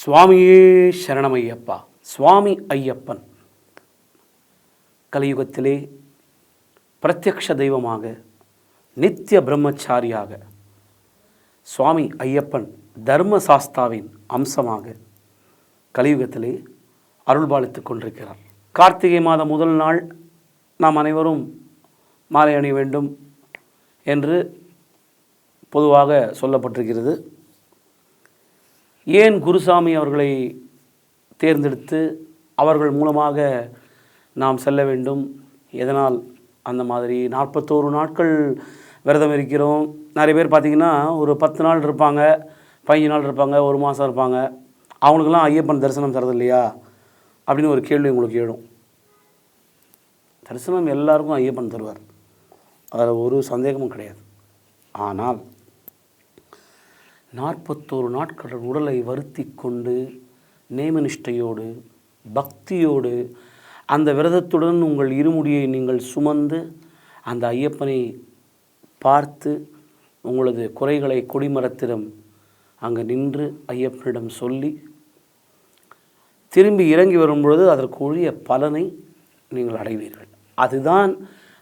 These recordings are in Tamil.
சுவாமியே சரணமையப்பா. சுவாமி ஐயப்பன் கலியுகத்திலே பிரத்யக்ஷ தெய்வமாக நித்திய பிரம்மச்சாரியாக சுவாமி ஐயப்பன் தர்மசாஸ்தாவின் அம்சமாக கலியுகத்திலே அருள்பாலித்து கொண்டிருக்கிறார். கார்த்திகை மாதம் முதல் நாள் நாம் அனைவரும் மாலை அணிய வேண்டும் என்று பொதுவாக சொல்லப்பட்டிருக்கிறது. ஏன் குருசாமி அவர்களை தேர்ந்தெடுத்து அவர்கள் மூலமாக நாம் செல்ல வேண்டும்? எதனால் அந்த மாதிரி 41 நாட்கள் விரதம் இருக்கிறோம். நிறைய பேர் பார்த்திங்கன்னா ஒரு 10 நாள் இருப்பாங்க, 15 நாள் இருப்பாங்க, ஒரு மாதம் இருப்பாங்க. அவங்களுக்கெல்லாம் ஐயப்பன் தரிசனம் தரது இல்லையா அப்படின்னு ஒரு கேள்வி உங்களுக்கு எழும். தரிசனம் எல்லாருக்கும் ஐயப்பன் தருவார், அதில் ஒரு சந்தேகமும் கிடையாது. ஆனால் 41 நாட்கள் உடலை வருத்தி கொண்டு நேமனிஷ்டையோடு பக்தியோடு அந்த விரதத்துடன் உங்கள் இருமுடியை நீங்கள் சுமந்து அந்த ஐயப்பனை பார்த்து உங்களது குறைகளை கொடிமரத்திடம் அங்கே நின்று ஐயப்பனிடம் சொல்லி திரும்பி இறங்கி வரும்பொழுது அதற்குரிய பலனை நீங்கள் அடைவீர்கள். அதுதான்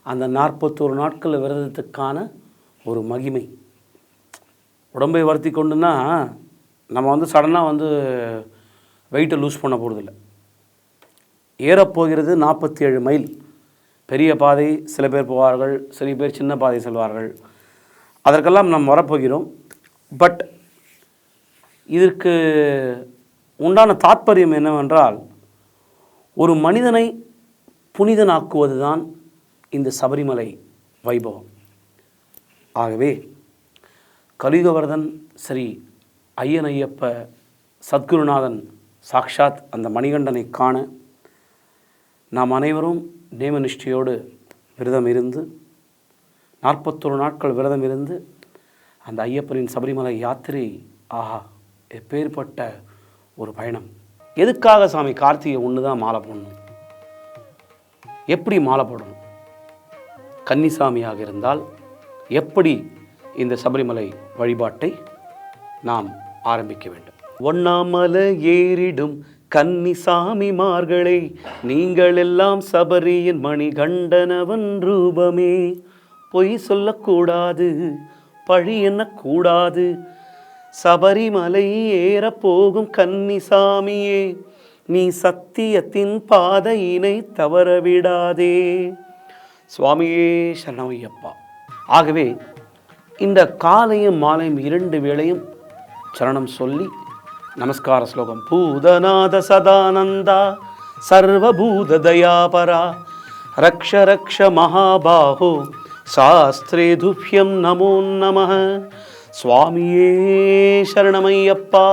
அந்த 41 நாட்கள் விரதத்துக்கான ஒரு மகிமை. உடம்பை வருத்தி கொண்டுன்னா நம்ம சடனாக வெயிட்டை லூஸ் பண்ண போகிறதில்ல. ஏறப்போகிறது 47 மைல் பெரிய பாதை. சில பேர் போவார்கள், சில பேர் சின்ன பாதை செல்வார்கள். அதற்கெல்லாம் நாம் வரப்போகிறோம். பட் இதற்கு உண்டான தாற்பயம் என்னவென்றால், ஒரு மனிதனை புனிதனாக்குவது தான் இந்த சபரிமலை வைபவம். ஆகவே கலியுகவர்தன் ஸ்ரீ ஐயனையப்ப சத்குருநாதன் சாக்ஷாத் அந்த மணிகண்டனை காண நாம் அனைவரும் நேமனிஷ்டையோடு விரதம் இருந்து 41 நாட்கள் விரதம் இருந்து அந்த ஐயப்பனின் சபரிமலை யாத்திரை, ஆஹா எப்பேற்பட்ட ஒரு பயணம். எதுக்காக சாமி கார்த்திகை 1 தான் மாலை போடணும்? எப்படி மாலை போடணும்? கன்னிசாமியாக இருந்தால் எப்படி இந்த சபரிமலை வழிபாட்டை நாம் ஆரம்பிக்க வேண்டும்? ஒண்ணாமலை ஏறிடும் கன்னிசாமிமார்களே, நீங்கள் எல்லாம் சபரியின் மணிகண்டனவன் ரூபமே. பொய் சொல்லக்கூடாது, பழி எண்ணக்கூடாது. சபரிமலை ஏறப்போகும் கன்னிசாமியே, நீ சத்தியத்தின் பாதையினை தவறவிடாதே. சுவாமியே சரணமையப்பா. ஆகவே இந்த காலையும் மாலையும் 2 வேளையும் சரணம் சொல்லி நமஸ்கார ஸ்லோகம். பூதநாத சதானந்தா சர்வபூத தயாபரா ரக்ஷ ரக்ஷ மகாபாஹோ சாஸ்திரே துப்யம் நமோ நமः. சுவாமியே சரணமையப்பா.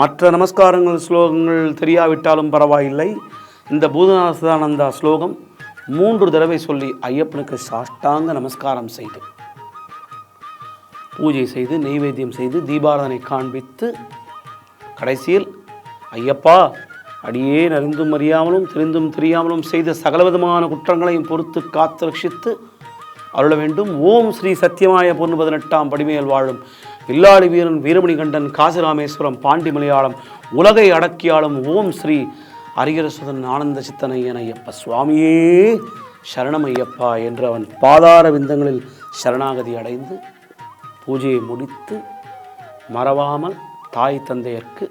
மற்ற நமஸ்காரங்கள் ஸ்லோகங்கள் தெரியாவிட்டாலும் பரவாயில்லை. இந்த பூதநாத சதானந்தா ஸ்லோகம் 3 தடவை சொல்லி ஐயப்பனுக்கு சாஷ்டாங்க நமஸ்காரம் செய்து பூஜை செய்து நெய்வேத்தியம் செய்து தீபாராதனை காண்பித்து கடைசியில் ஐயப்பா, அடியே அறிந்தும் அறியாமலும் தெரிந்தும் தெரியாமலும் செய்த சகலவிதமான குற்றங்களையும் பொறுத்து காத்து ரட்சித்து அருள வேண்டும். ஓம் ஸ்ரீ சத்தியமாய பொன்னு 18ஆம் படிமேல் வாழும் வில்லாளி வீரன் வீரமணிகண்டன் காசிராமேஸ்வரம் பாண்டி மலையாளம் உலகை அடக்கியாளும் ஓம் ஸ்ரீ அரிகரசுதன் ஆனந்த சித்தனையன் ஐயப்ப சுவாமியே சரணமையப்பா என்று அவன் பாதார விந்தங்களில் சரணாகதி அடைந்து பூஜையை முடித்து மறவாமல் தாய் தந்தையருக்கு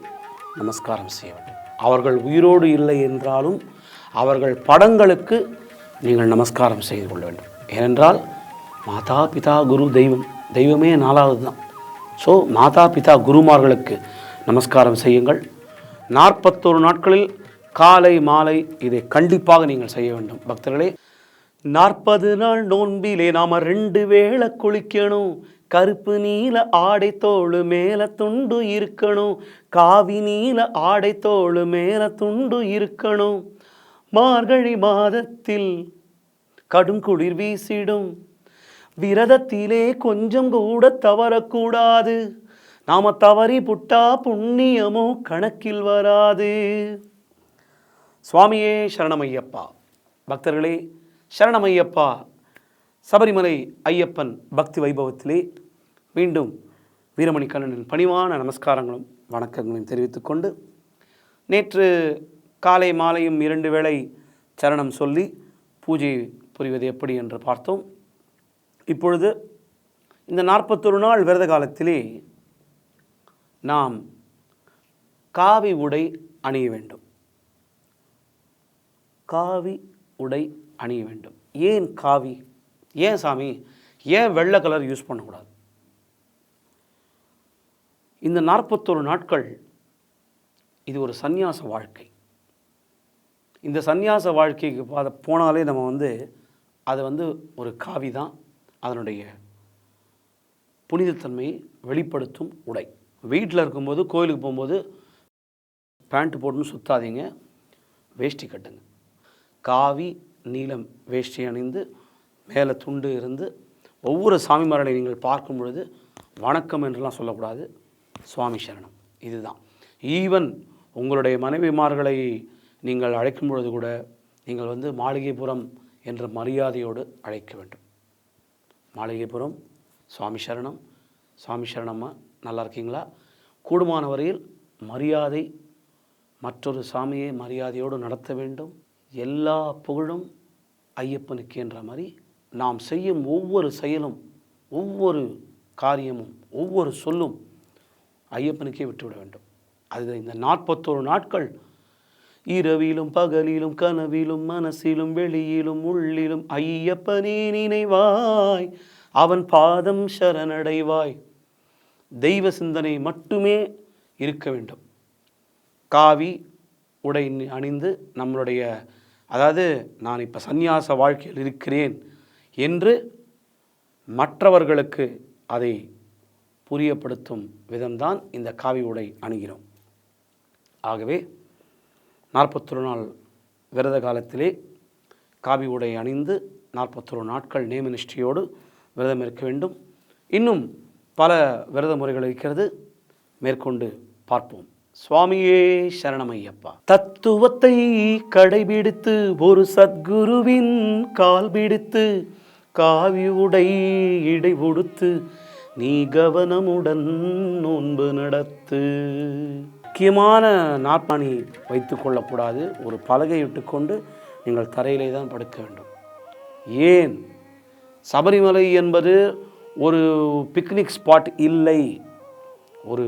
நமஸ்காரம் செய்ய வேண்டும். அவர்கள் உயிரோடு இல்லை என்றாலும் அவர்கள் படங்களுக்கு நீங்கள் நமஸ்காரம் செய்து கொள்ள வேண்டும். ஏனென்றால் மாதா பிதா குரு தெய்வம், தெய்வமே 4வது தான். ஸோ மாதா பிதா குருமார்களுக்கு நமஸ்காரம் செய்யுங்கள். 41 நாட்களில் காலை மாலை இதை கண்டிப்பாக நீங்கள் செய்ய வேண்டும். பக்தர்களே, 40 நாள் நோன்பிலே நாம் 2 வேளை குளிக்கணும். கருப்பு நீல ஆடை தோளு மேல துண்டு இருக்கணும். காவி நீல ஆடை தோளு மேல துண்டு இருக்கணும். மார்கழி மாதத்தில் கடும் குளிர் வீசிடும். விரதத்திலே கொஞ்சம் கூட தவறக்கூடாது. நாம தவறி புட்டா புண்ணியமோ கணக்கில் வராது. சுவாமியே சரணமையப்பா. பக்தர்களே, சரணமையப்பா. சபரிமலை ஐயப்பன் பக்தி வைபவத்திலே மீண்டும் வீரமணிகண்டனின் பணிவான நமஸ்காரங்களும் வணக்கங்களையும் தெரிவித்துக்கொண்டு, நேற்று காலை மாலையும் 2 வேளை சரணம் சொல்லி பூஜை புரிவது எப்படி என்று பார்த்தோம். இப்பொழுது இந்த 41 நாள் விரத காலத்திலே நாம் காவி உடை அணிய வேண்டும். காவி உடை அணிய வேண்டும். ஏன் காவி? ஏன் சாமி? ஏன் வெள்ளை கலர் யூஸ் பண்ணக்கூடாது? இந்த 41 நாட்கள் இது ஒரு சந்நியாச வாழ்க்கை. இந்த சந்நியாச வாழ்க்கைக்கு போனாலே நம்ம அது ஒரு காவி தான் அதனுடைய புனிதத்தன்மையை வெளிப்படுத்தும் உடை. வீட்டில் இருக்கும்போது, கோயிலுக்கு போகும்போது பேண்ட் போட்டுன்னு சுற்றாதீங்க, வேஷ்டி கட்டுங்க. காவி நீலம் வேஷ்டி அணிந்து மேலே துண்டு இருந்து ஒவ்வொரு சாமிமார்களை நீங்கள் பார்க்கும் பொழுது வணக்கம் என்றெல்லாம் சொல்லக்கூடாது, சுவாமி சரணம், இதுதான். ஈவன் உங்களுடைய மனைவிமார்களை நீங்கள் அழைக்கும் பொழுது கூட நீங்கள் மாளிகைபுரம் என்ற மரியாதையோடு அழைக்க வேண்டும். மாளிகைபுரம், சுவாமி சரணம், சுவாமி சரணம்மா, நல்லா இருக்கீங்களா? கூடுமான வரையில் மரியாதை, மற்றொரு சாமியை மரியாதையோடு நடத்த வேண்டும். எல்லா புகழும் ஐயப்பனுக்கு என்ற மாதிரி நாம் செய்யும் ஒவ்வொரு செயலும், ஒவ்வொரு காரியமும், ஒவ்வொரு சொல்லும் ஐயப்பனுக்கே விட்டுவிட வேண்டும். அது இந்த 41 நாட்கள் இரவிலும் பகலிலும் கனவிலும் மனசிலும் வெளியிலும் உள்ளிலும் ஐயப்பனே நினைவாய், அவன் பாதம் சரணடைவாய். தெய்வ சிந்தனை மட்டுமே இருக்க வேண்டும். காவி உடை அணிந்து நம்மளுடைய, அதாவது நான் இப்போ சந்நியாச வாழ்க்கையில் இருக்கிறேன் என்று மற்றவர்களுக்கு அதை புரியப்படுத்தும் விதம்தான் இந்த காவி உடை அணிகிறோம். ஆகவே 41 நாள் விரத காலத்திலே காவி உடை அணிந்து 41 நாட்கள் நேமநிஷ்டையோடு விரதம் இருக்க வேண்டும். இன்னும் பல விரத முறைகள் இருக்கிறது, மேற்கொண்டு பார்ப்போம். சுவாமியே சரணமையப்பா. தத்துவத்தை கடைபிடித்து ஒரு சத்குருவின் கால் பிடித்து காவி உடை இடை உடுத்து நீ கவனமுடன் நோன்பு நடத்து. முக்கியமான நாற்காணி வைத்து கொள்ளக்கூடாது. ஒரு பலகை இட்டுக்கொண்டு நீங்கள் தரையிலே தான் படுக்க வேண்டும். ஏன்? சபரிமலை என்பது ஒரு பிக்னிக் ஸ்பாட் இல்லை. ஒரு